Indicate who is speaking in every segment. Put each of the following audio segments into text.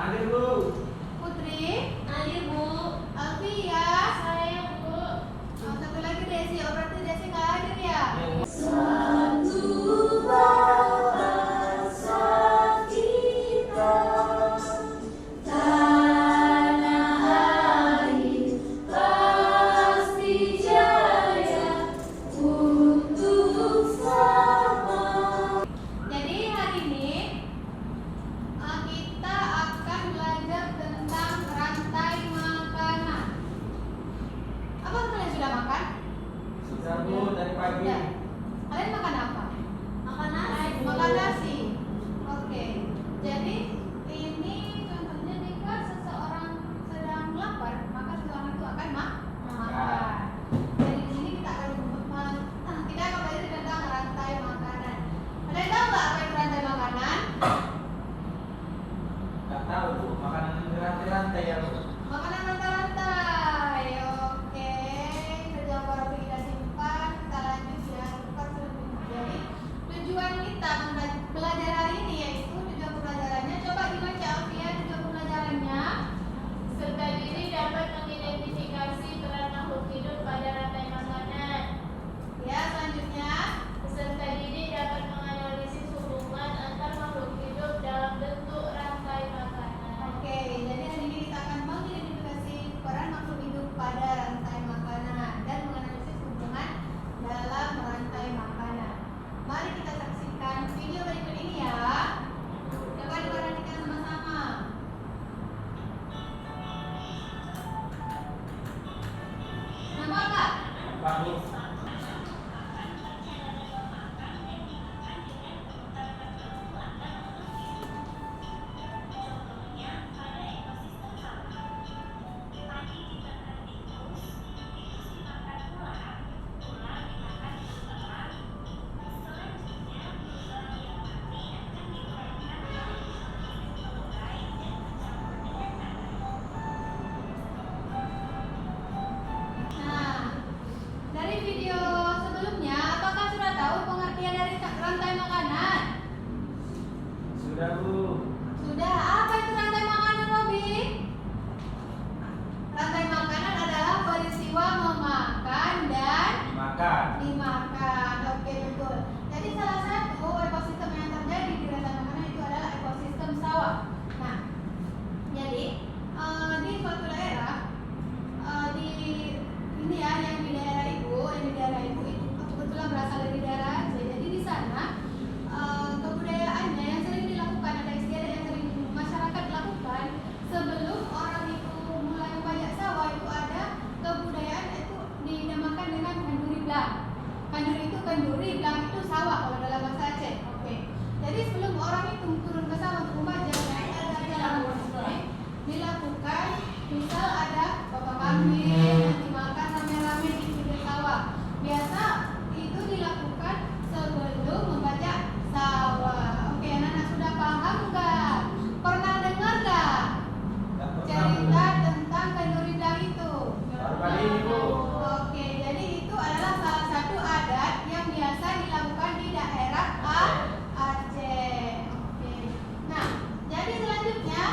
Speaker 1: Hadir, Bu.
Speaker 2: Putri,
Speaker 3: Hadir, Bu.
Speaker 2: Alfia,
Speaker 3: Saya, Bu.
Speaker 2: satu lagi Desi. Oh, berarti Desi nggak hadir ya?
Speaker 3: Satu bangsa kita, tanah air pasti jaya untuk sama.
Speaker 2: Jadi hari ini kita akan belajar tentang rantai makanan. Apa kalian sudah makan?
Speaker 1: Sudah, Bu, dari pagi.
Speaker 2: Sudah. Kalian makan apa?
Speaker 3: Makan nasi.
Speaker 2: Makan nasi. Oke. Jadi ini contohnya jika seseorang sedang lapar, maka seseorang itu akan makan. Jadi di sini kita akan belajar tentang rantai makanan. Kalian tahu nggak apa itu rantai makanan?
Speaker 1: Nggak tahu, Bu. Makanan yang berantai-rantai ya, Bu.
Speaker 2: Makanan rantai-rantai. Oke. Sejauh para kita simpan, kita lanjut ya. Lupa selanjutnya. Jadi tujuan kita belajar hari ini yaitu tujuan pembelajarannya. Coba dibaca Alfia tujuan pembelajarannya.
Speaker 3: Serta diri dapat mengidentifikasi peran makhluk hidup pada rantai makanan.
Speaker 2: Ya, selanjutnya.
Speaker 3: Peserta didik dapat menganalisis hubungan antar makhluk hidup dalam bentuk rantai makanan.
Speaker 2: Oke, jadi hari ini kita akan mengidentifikasi peran makhluk hidup pada rantai makanan dan menganalisis hubungan dalam rantai makanan. Mari kita saksikan video berikut ini ya. Coba diperhatikan sama-sama. Nama apa?
Speaker 1: Pak, Bu.
Speaker 2: Nah, dari video sebelumnya, apakah sudah tahu pengertian dari rantai makanan?
Speaker 1: Sudah, Bu.
Speaker 2: Sudah. Apa itu rantai makanan, Robi? Rantai makanan adalah peristiwa memakan dan
Speaker 1: Dimakan.
Speaker 2: dimakan. Oke, betul. Jadi salah satu ekosistem yang terjadi di rantai makanan itu adalah ekosistem sawah. Nah, jadi di suatu daerah di ini ya yang di daerah ibu itu kebetulan berasal dari daerah Aceh. Jadi di sana kebudayaannya yang sering dilakukan, ada istiadat yang sering masyarakat lakukan sebelum orang itu mulai membajak sawah, itu ada kebudayaan itu dinamakan dengan kanduri blang. Kanduri blang itu sawah kalau dalam bahasa Aceh. Oke. Jadi sebelum orang itu turun ke sawah untuk membajak, ada jalan dilakukan. Misal ada bapak kambing yang dimakan rame-rame di pinggir sawah. Biasa itu dilakukan sebelum membajak sawah. Oke, anak-anak sudah paham nggak? Pernah dengar nggak
Speaker 1: Nggak pernah, Bu.
Speaker 2: cerita tentang kanduri blang itu?
Speaker 1: Baru kali ini, Bu.
Speaker 2: Oke, jadi itu adalah salah satu adat yang biasa dilakukan di daerah Aceh. Oke. Nah, jadi selanjutnya,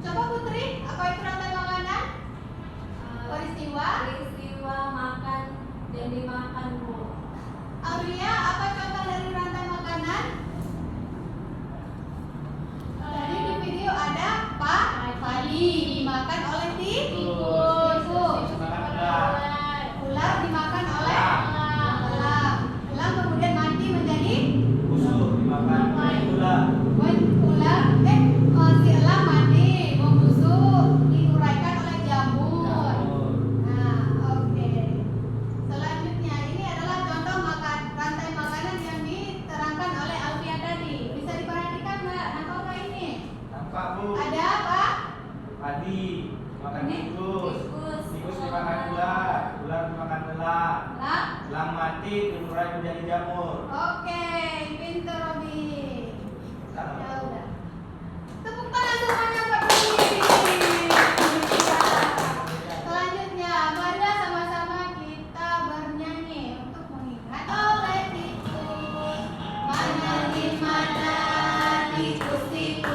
Speaker 2: coba Putri, apa itu rantai makanan? Peristiwa.
Speaker 3: Makan dan dimakan, Bu.
Speaker 2: Aulia, apa contoh dari rantai makanan? Tadi di video ada padi dimakan oleh tikus.
Speaker 1: Makan ular.
Speaker 2: Ular dimakan oleh elang. Elang kemudian mati menjadi
Speaker 1: Busuk dimakan oleh ular.
Speaker 2: si elang mati membusuk diuraikan oleh jamur. Nah, oke. Selanjutnya ini adalah contoh rantai makanan yang diterangkan oleh Alfia tadi. Bisa diperhatikan nggak? Nampak nggak ini?
Speaker 1: Nampak, Bu.
Speaker 2: Ada apa?
Speaker 1: Padi makan
Speaker 2: Ini?
Speaker 1: tikus.
Speaker 3: Tikus.
Speaker 1: Tikus dimakan ular. Ular dimakan elang.
Speaker 2: Lah.
Speaker 1: Elang mati diurai menjadi jamur.
Speaker 2: Oke, pintar Robi. Ya
Speaker 1: Tahu.
Speaker 2: udah. Tepuk tangan semuanya buat Robi. Selanjutnya, mari sama-sama kita bernyanyi untuk mengingat oleh tikus. Mana di mana tikus itu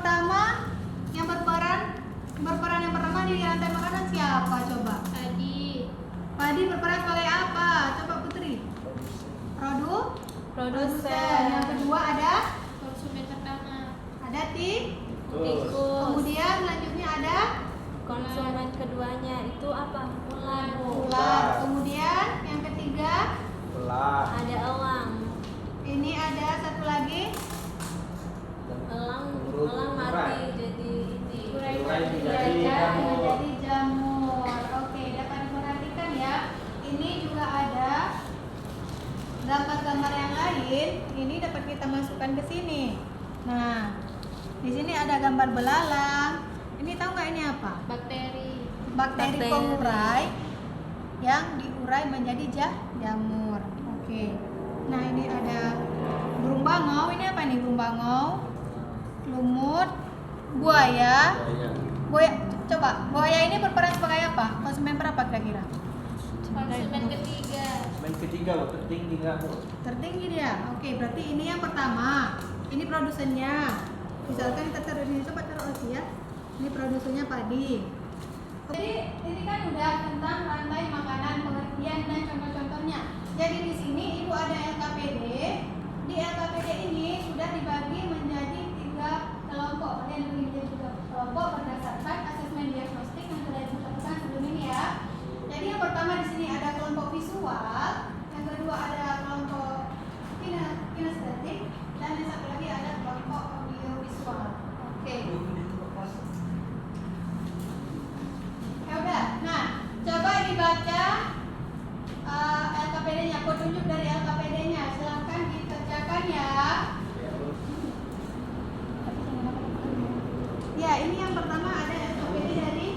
Speaker 2: pertama yang berperan yang pertama di rantai makanan siapa coba?
Speaker 3: Padi.
Speaker 2: Padi berperan sebagai apa? Coba Putri. Produsen. Yang kedua ada
Speaker 3: Konsumen pertama.
Speaker 2: tikus. Kemudian selanjutnya ada
Speaker 4: Konsumen keduanya itu apa?
Speaker 2: ular. Kemudian yang ketiga
Speaker 1: Ular.
Speaker 4: Ada elang.
Speaker 2: ini ada satu lagi.
Speaker 4: Elang mati jadi ini.
Speaker 3: Urai
Speaker 1: menjadi
Speaker 2: Jamur.
Speaker 1: jamur.
Speaker 2: Menjadi jamur. Oke, dapat diperhatikan ya. Ini juga ada gambar-gambar yang lain. Ini dapat kita masukkan ke sini. Nah, di sini ada gambar belalang. Ini tahu nggak ini apa?
Speaker 3: Bakteri.
Speaker 2: Bakteri
Speaker 4: Bakteri.
Speaker 2: pengurai yang diurai menjadi jamur. Oke. Nah, ini ada burung bangau. Ini apa nih burung bangau? Lumut, buaya. Coba, buaya ini berperan sebagai apa? Konsumen berapa kira-kira?
Speaker 3: Konsumen ketiga.
Speaker 1: Main ketiga loh, tertinggi nggak Bu?
Speaker 2: Tertinggi dia. Oke, berarti ini yang pertama. Ini produsennya. Misalkan kita taruh ini, coba taruh lagi ya. Ini produsennya padi. Jadi ini kan udah tentang rantai makanan, pengertian dan contoh-contohnya. Jadi di sini ibu ada LKPD. Di LKPD ini sudah dibagi menjadi 3 kelompok. Kalian dibagi menjadi 3 kelompok berdasarkan asesmen diagnostik yang sudah ditetapkan sebelum ini ya. Jadi yang pertama di sini ada kelompok visual, yang kedua ada kelompok kinestetik, dan yang satu lagi ada kelompok audiovisual. Oke. Ya udah. Nah, coba dibaca LKPD-nya, petunjuk dari LKPD-nya. Silakan dikerjakan ya. Ya, ini yang pertama ada LKPD dari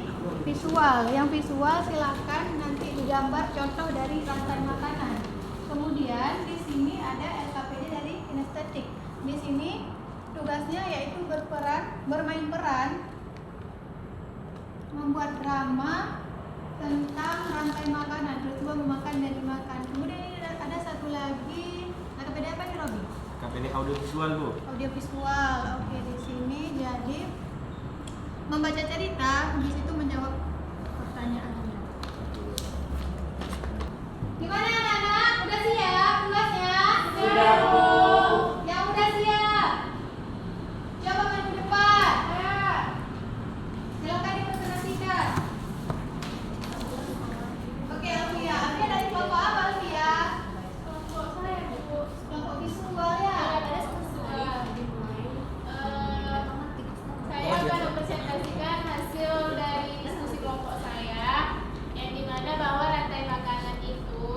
Speaker 2: visual. Yang visual silakan nanti digambar contoh dari rantai makanan. Kemudian di sini ada LKPD dari kinestetik. Di sini tugasnya yaitu bermain peran, membuat drama tentang rantai makanan, peristiwa memakan dan dimakan. Kemudian ini ada satu lagi, LKPD apa nih Robi?
Speaker 1: KPD audiovisual Bu.
Speaker 2: Audiovisual. Oke, di sini jadi membaca cerita, habis itu menjawab pertanyaannya. Gimana anak-anak? Udah siap tugasnya?
Speaker 1: Sudah, Bu.
Speaker 2: Yang udah siap? Coba maju depan. Ya. Silakan dipresentasikan. Oke, Alfia. Alfia dari kelompok apa, Alfia?
Speaker 3: Kelompok saya, Bu.
Speaker 2: Kelompok visual ya.
Speaker 3: Ada visual. Saya akan mempresentasikan hasil dari diskusi kelompok saya, yang dimana bahwa rantai makanan itu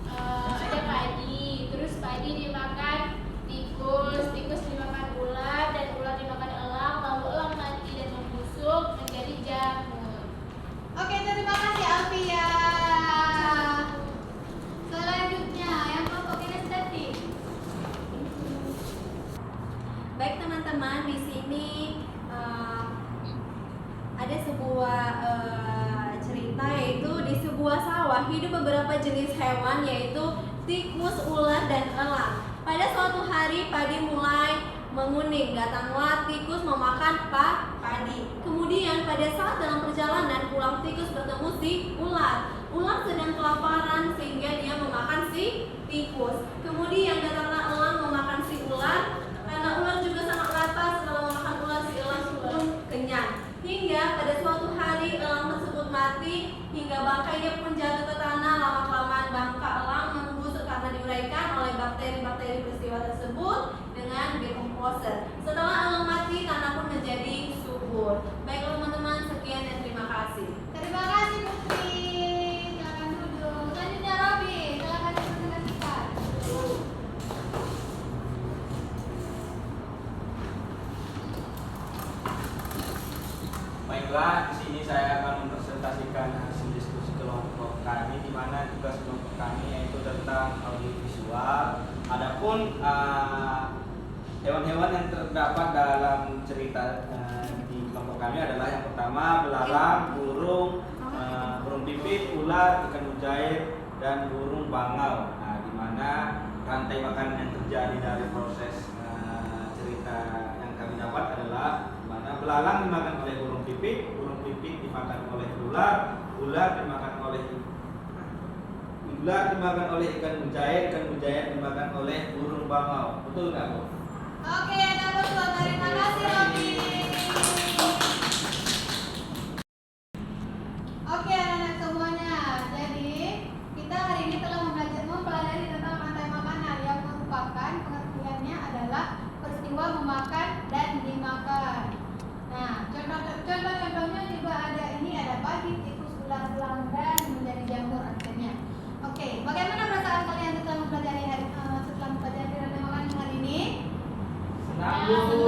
Speaker 3: ada padi, terus padi dimakan tikus, tikus dimakan ular, dan ular dimakan elang, lalu elang mati dan membusuk menjadi jamur.
Speaker 2: Oke, terima kasih Alfia. Selanjutnya yang kelompok kinestetik.
Speaker 4: Baik teman-teman, di sini ada sebuah cerita, yaitu di sebuah sawah hidup beberapa jenis hewan, yaitu tikus, ular, dan elang. Pada suatu hari padi mulai menguning, datanglah tikus memakan padi. Kemudian pada saat dalam perjalanan pulang, tikus bertemu si ular. Ular sedang kelaparan sehingga dia memakan si tikus. Kemudian datanglah elang memakan si ular. Karena ular juga sangat lapar, setelah memakan ular si elang pun kenyang. Hingga pada suatu hari elang tersebut mati, hingga bangkainya pun jatuh ke tanah. Lama-kelamaan bangka elang membusuk karena diuraikan oleh bakteri-bakteri peristiwa tersebut dengan decomposer. Setelah elang mati, tanah pun menjadi subur. Baik teman-teman, sekian dan terima kasih.
Speaker 2: Terima kasih Putri. Silakan duduk. Selanjutnya Robi, silakan dipresentasikan.
Speaker 1: Baiklah, di sini saya akan mempresentasikan hasil diskusi kelompok kami, di mana tugas kelompok kami yaitu tentang audiovisual. Adapun hewan-hewan yang terdapat dalam cerita di kelompok kami adalah yang pertama belalang, burung, burung pipit, ular, ikan mujair, dan burung bangau. Nah, di mana rantai makanan yang terjadi dari proses cerita yang kami dapat adalah belalang dimakan oleh burung pipit dimakan oleh ular, ular dimakan oleh ikan mujair dimakan oleh burung bangau. Betul nggak, Bu?
Speaker 2: Oke, ada betul. Terima kasih, Robi. Oke, anak-anak semuanya. Jadi, kita hari ini telah mempelajari tentang rantai makanan yang merupakan pengertiannya adalah peristiwa memakan dan dimakan. Nah, contoh-contohnya juga ada padi, tikus, ular, belang, dan menjadi jamur artinya. Oke, bagaimana perasaan kalian setelah mempelajari rantai makanan hari ini?
Speaker 1: Senang, Bu.